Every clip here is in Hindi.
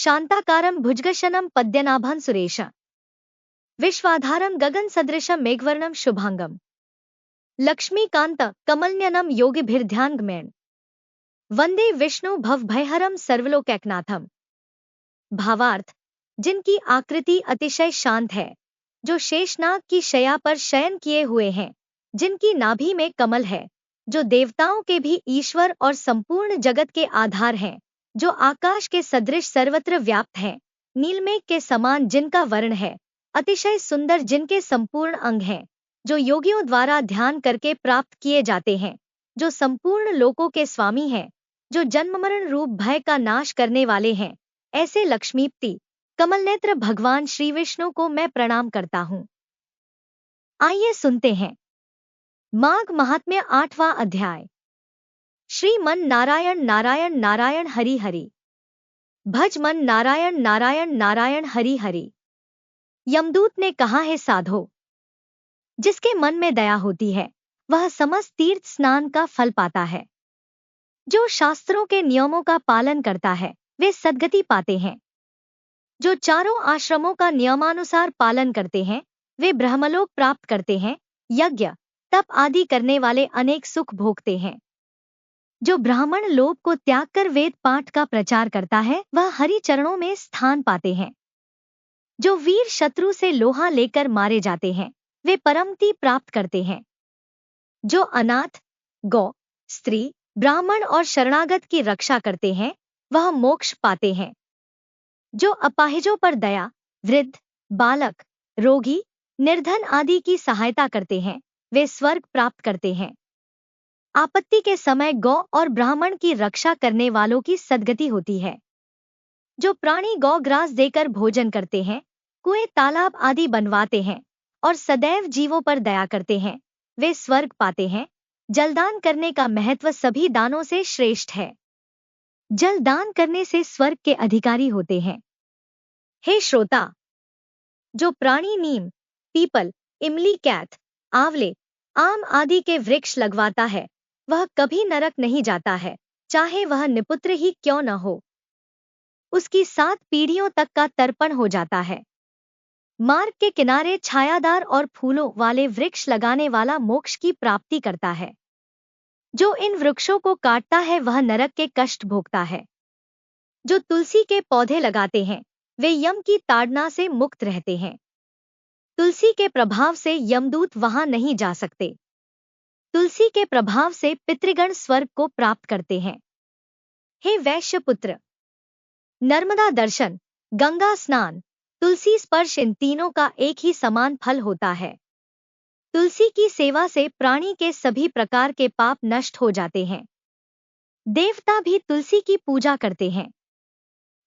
शांताकारं भुजगशनं पद्यनाभं सुरेश विश्वाधारं गगन सदृशं मेघवर्णं शुभांगम लक्ष्मीकांत कमलनयनं योगिभिर्ध्यानगम्यं वंदे विष्णु भवभयहरं सर्वलोकैकनाथम। भावार्थ, जिनकी आकृति अतिशय शांत है, जो शेषनाग की शया पर शयन किए हुए हैं, जिनकी नाभि में कमल है, जो देवताओं के भी ईश्वर और संपूर्ण जगत के आधार हैं, जो आकाश के सदृश सर्वत्र व्याप्त हैं, नीलमेघ के समान जिनका वर्ण है, अतिशय सुंदर जिनके संपूर्ण अंग हैं, जो योगियों द्वारा ध्यान करके प्राप्त किए जाते हैं, जो संपूर्ण लोकों के स्वामी हैं, जो जन्म मरण रूप भय का नाश करने वाले हैं, ऐसे लक्ष्मीपति कमलनेत्र भगवान श्री विष्णु को मैं प्रणाम करता हूँ। आइए सुनते हैं माघ महात्म्य 8वां अध्याय। श्री मन नारायण नारायण नारायण हरि हरि, भज मन नारायण नारायण नारायण हरि हरि। यमदूत ने कहा है साधो, जिसके मन में दया होती है वह समस्त तीर्थ स्नान का फल पाता है। जो शास्त्रों के नियमों का पालन करता है वे सद्गति पाते हैं। जो चारों आश्रमों का नियमानुसार पालन करते हैं वे ब्रह्मलोक प्राप्त करते हैं। यज्ञ तप आदि करने वाले अनेक सुख भोगते हैं। जो ब्राह्मण लोभ को त्याग कर वेद पाठ का प्रचार करता है वह हरि चरणों में स्थान पाते हैं। जो वीर शत्रु से लोहा लेकर मारे जाते हैं वे परमति प्राप्त करते हैं। जो अनाथ, गौ, स्त्री, ब्राह्मण और शरणागत की रक्षा करते हैं वह मोक्ष पाते हैं। जो अपाहिजों पर दया, वृद्ध, बालक, रोगी, निर्धन आदि की सहायता करते हैं वे स्वर्ग प्राप्त करते हैं। आपत्ति के समय गौ और ब्राह्मण की रक्षा करने वालों की सद्गति होती है। जो प्राणी गौ ग्रास देकर भोजन करते हैं, कुएं तालाब आदि बनवाते हैं और सदैव जीवों पर दया करते हैं वे स्वर्ग पाते हैं। जलदान करने का महत्व सभी दानों से श्रेष्ठ है। जल दान करने से स्वर्ग के अधिकारी होते हैं। हे श्रोता, जो प्राणी नीम, पीपल, इमली, कैथ, आंवले, आम आदि के वृक्ष लगवाता है वह कभी नरक नहीं जाता है, चाहे वह निपुत्र ही क्यों न हो। उसकी 7 पीढ़ियों तक का तर्पण हो जाता है। मार्ग के किनारे छायादार और फूलों वाले वृक्ष लगाने वाला मोक्ष की प्राप्ति करता है। जो इन वृक्षों को काटता है वह नरक के कष्ट भोगता है। जो तुलसी के पौधे लगाते हैं वे यम की ताड़ना से मुक्त रहते हैं। तुलसी के प्रभाव से यमदूत वहां नहीं जा सकते। तुलसी के प्रभाव से पितृगण स्वर्ग को प्राप्त करते हैं। हे वैश्य पुत्र, नर्मदा दर्शन, गंगा स्नान, तुलसी स्पर्श इन तीनों का एक ही समान फल होता है। तुलसी की सेवा से प्राणी के सभी प्रकार के पाप नष्ट हो जाते हैं। देवता भी तुलसी की पूजा करते हैं।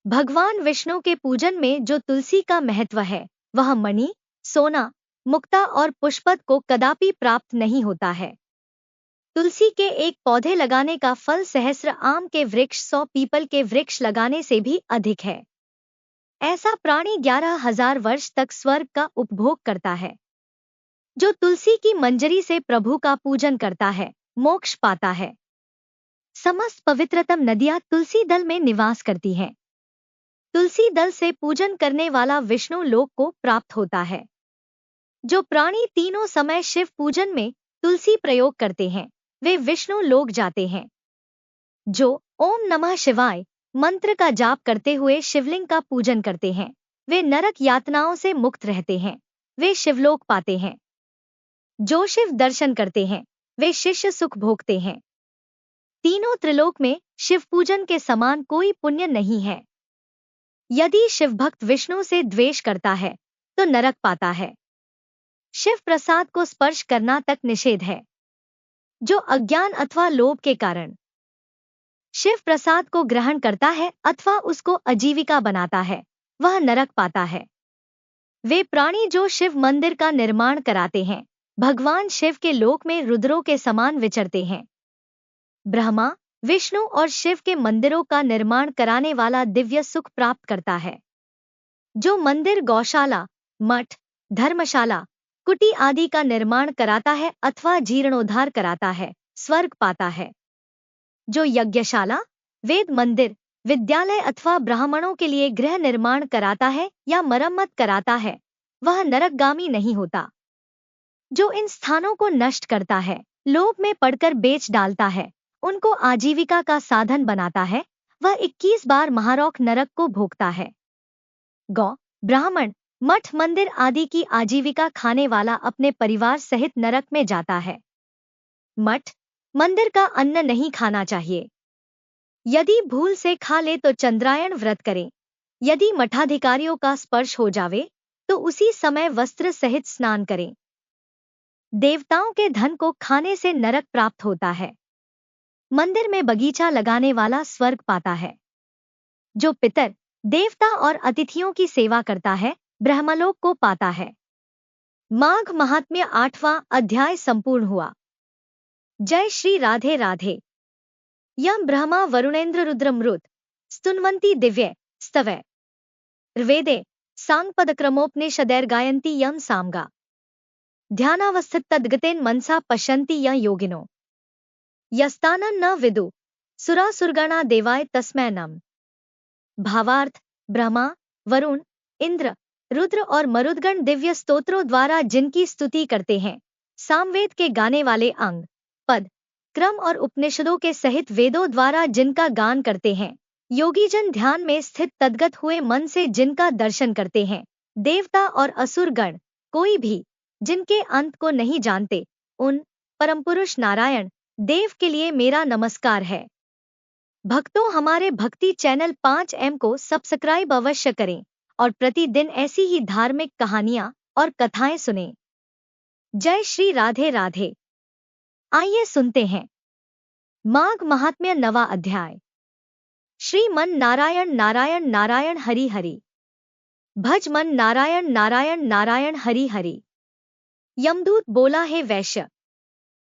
भगवान विष्णु के पूजन में जो तुलसी का महत्व है वह मणि, सोना, मुक्ता और पुष्पत को कदापि प्राप्त नहीं होता है। तुलसी के एक पौधे लगाने का फल सहस्र आम के वृक्ष, 100 पीपल के वृक्ष लगाने से भी अधिक है। ऐसा प्राणी 11,000 वर्ष तक स्वर्ग का उपभोग करता है। जो तुलसी की मंजरी से प्रभु का पूजन करता है मोक्ष पाता है। समस्त पवित्रतम नदियां तुलसी दल में निवास करती हैं। तुलसी दल से पूजन करने वाला विष्णु लोक को प्राप्त होता है। जो प्राणी तीनों समय शिव पूजन में तुलसी प्रयोग करते हैं वे विष्णु लोक जाते हैं। जो ओम नमः शिवाय मंत्र का जाप करते हुए शिवलिंग का पूजन करते हैं वे नरक यातनाओं से मुक्त रहते हैं, वे शिवलोक पाते हैं। जो शिव दर्शन करते हैं वे शिष्य सुख भोगते हैं। तीनों त्रिलोक में शिव पूजन के समान कोई पुण्य नहीं है। यदि शिव भक्त विष्णु से द्वेष करता है तो नरक पाता है। शिव प्रसाद को स्पर्श करना तक निषेध है। जो अज्ञान अथवा लोभ के कारण शिव प्रसाद को ग्रहण करता है अथवा उसको आजीविका बनाता है वह नरक पाता है। वे प्राणी जो शिव मंदिर का निर्माण कराते हैं भगवान शिव के लोक में रुद्रों के समान विचरते हैं। ब्रह्मा, विष्णु और शिव के मंदिरों का निर्माण कराने वाला दिव्य सुख प्राप्त करता है। जो मंदिर, गौशाला, मठ, धर्मशाला, कुटी आदि का निर्माण कराता है अथवा जीर्णोद्धार कराता है स्वर्ग पाता है। जो यज्ञशाला, वेद मंदिर, विद्यालय अथवा ब्राह्मणों के लिए गृह निर्माण कराता है या मरम्मत कराता है, वह नरकगामी नहीं होता। जो इन स्थानों को नष्ट करता है, लोभ में पड़कर बेच डालता है, उनको आजीविका का साधन बनाता है, वह 21 बार महारौख नरक को भोगता है। गौ, ब्राह्मण, मठ मंदिर आदि की आजीविका खाने वाला अपने परिवार सहित नरक में जाता है। मठ मंदिर का अन्न नहीं खाना चाहिए। यदि भूल से खा ले तो चंद्रायण व्रत करें। यदि मठाधिकारियों का स्पर्श हो जावे तो उसी समय वस्त्र सहित स्नान करें। देवताओं के धन को खाने से नरक प्राप्त होता है। मंदिर में बगीचा लगाने वाला स्वर्ग पाता है। जो पितर, देवता और अतिथियों की सेवा करता है, ब्रह्मलोक को पाता है। माघ महात्म्य 8वां अध्याय संपूर्ण हुआ। जय श्री राधे राधे। यम ब्रह्मा वरुणेन्द्र रुद्र मृत स्तुन्वन्ति दिव्य स्तवै ऋवेदे सांगपदक्रमोपनिषदैर्गायन्ति यम सामगा ध्यानावस्थित तद्गतेन मनसा पश्यन्ति य योगिनो यस्तानन् न विदु सुरासुरगणा देवाय तस्मै नमः। भावार्थ, ब्रह्मा, वरुण, इंद्र, रुद्र और मरुदगण दिव्य स्तोत्रों द्वारा जिनकी स्तुति करते हैं, सामवेद के गाने वाले अंग, पद, क्रम और उपनिषदों के सहित वेदों द्वारा जिनका गान करते हैं, योगीजन ध्यान में स्थित तद्गत हुए मन से जिनका दर्शन करते हैं, देवता और असुर गण, कोई भी जिनके अंत को नहीं जानते, उन परमपुरुष नारायण देव के लिए मेरा नमस्कार है। भक्तों, हमारे भक्ति चैनल 5M को सब्सक्राइब अवश्य करें और प्रतिदिन ऐसी ही धार्मिक कहानियां और कथाएं सुनें। जय श्री राधे राधे। आइए सुनते हैं माघ महात्म्य 9वां अध्याय। श्री मन नारायण नारायण नारायण हरि हरि। भज मन नारायण नारायण नारायण हरि हरि। यमदूत बोला, हे वैश्य,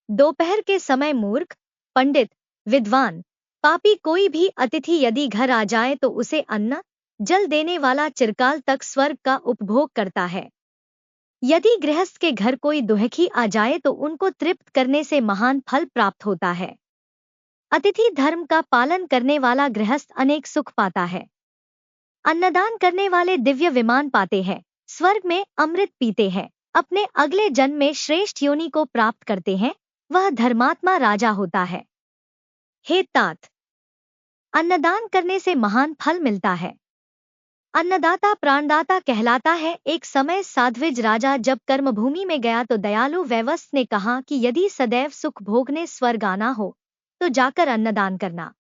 दोपहर के समय मूर्ख, पंडित, विद्वान, पापी कोई भी अतिथि यदि घर आ जाए तो उसे अन्न जल देने वाला चिरकाल तक स्वर्ग का उपभोग करता है। यदि गृहस्थ के घर कोई दुखी आ जाए तो उनको तृप्त करने से महान फल प्राप्त होता है। अतिथि धर्म का पालन करने वाला गृहस्थ अनेक सुख पाता है। अन्नदान करने वाले दिव्य विमान पाते हैं, स्वर्ग में अमृत पीते हैं, अपने अगले जन्म में श्रेष्ठ योनि को प्राप्त करते हैं, वह धर्मात्मा राजा होता है। हे तात, अन्नदान करने से महान फल मिलता है। अन्नदाता प्राणदाता कहलाता है। एक समय साध्विज राजा जब कर्मभूमि में गया तो दयालु वैवस्थ ने कहा कि यदि सदैव सुख भोगने स्वर्ग आना हो तो जाकर अन्नदान करना।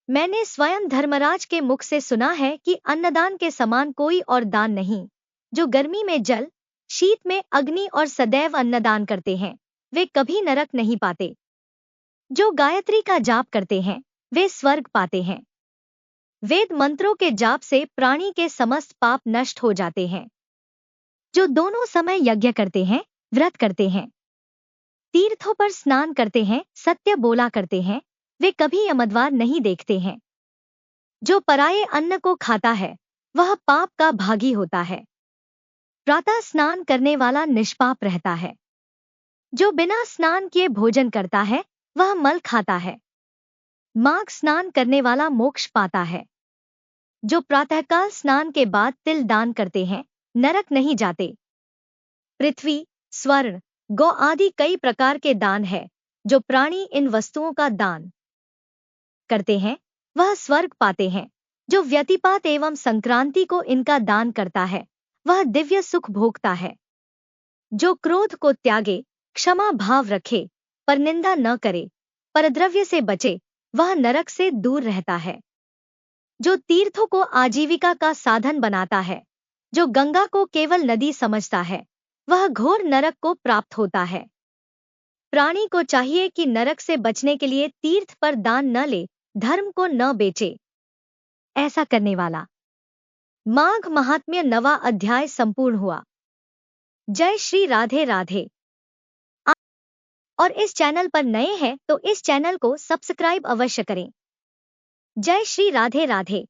मैंने स्वयं धर्मराज के मुख से सुना है कि अन्नदान के समान कोई और दान नहीं। जो गर्मी में जल, शीत में अग्नि और सदैव अन्नदान करते हैं, वे कभी नरक नहीं पाते। जो गायत्री का जाप करते हैं, वे स्वर्ग पाते हैं। वेद मंत्रों के जाप से प्राणी के समस्त पाप नष्ट हो जाते हैं। जो दोनों समय यज्ञ करते हैं, व्रत करते हैं, तीर्थों पर स्नान करते हैं, सत्य बोला करते हैं, वे कभी यमद्वार नहीं देखते हैं। जो पराये अन्न को खाता है, वह पाप का भागी होता है। प्रातः स्नान करने वाला निष्पाप रहता है। जो बिना स्नान किए भोजन करता है, वह मल खाता है। माघ स्नान करने वाला मोक्ष पाता है। जो प्रातःकाल स्नान के बाद तिल दान करते हैं, नरक नहीं जाते। पृथ्वी, स्वर्ण, गौ आदि कई प्रकार के दान है। जो प्राणी इन वस्तुओं का दान करते हैं, वह स्वर्ग पाते हैं। जो व्यतिपात एवं संक्रांति को इनका दान करता है, वह दिव्य सुख भोगता है। जो क्रोध को त्यागे, क्षमा भाव रखे, परनिंदा न करे, परद्रव्य से बचे, वह नरक से दूर रहता है। जो तीर्थों को आजीविका का साधन बनाता है, जो गंगा को केवल नदी समझता है, वह घोर नरक को प्राप्त होता है। प्राणी को चाहिए कि नरक से बचने के लिए तीर्थ पर दान न ले, धर्म को न बेचे। ऐसा करने वाला। माघ महात्म्य 9वां अध्याय संपूर्ण हुआ। जय श्री राधे राधे। और इस चैनल पर नए हैं तो इस चैनल को सब्सक्राइब अवश्य करें। जय श्री राधे राधे।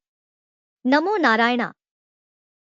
नमो नारायणा।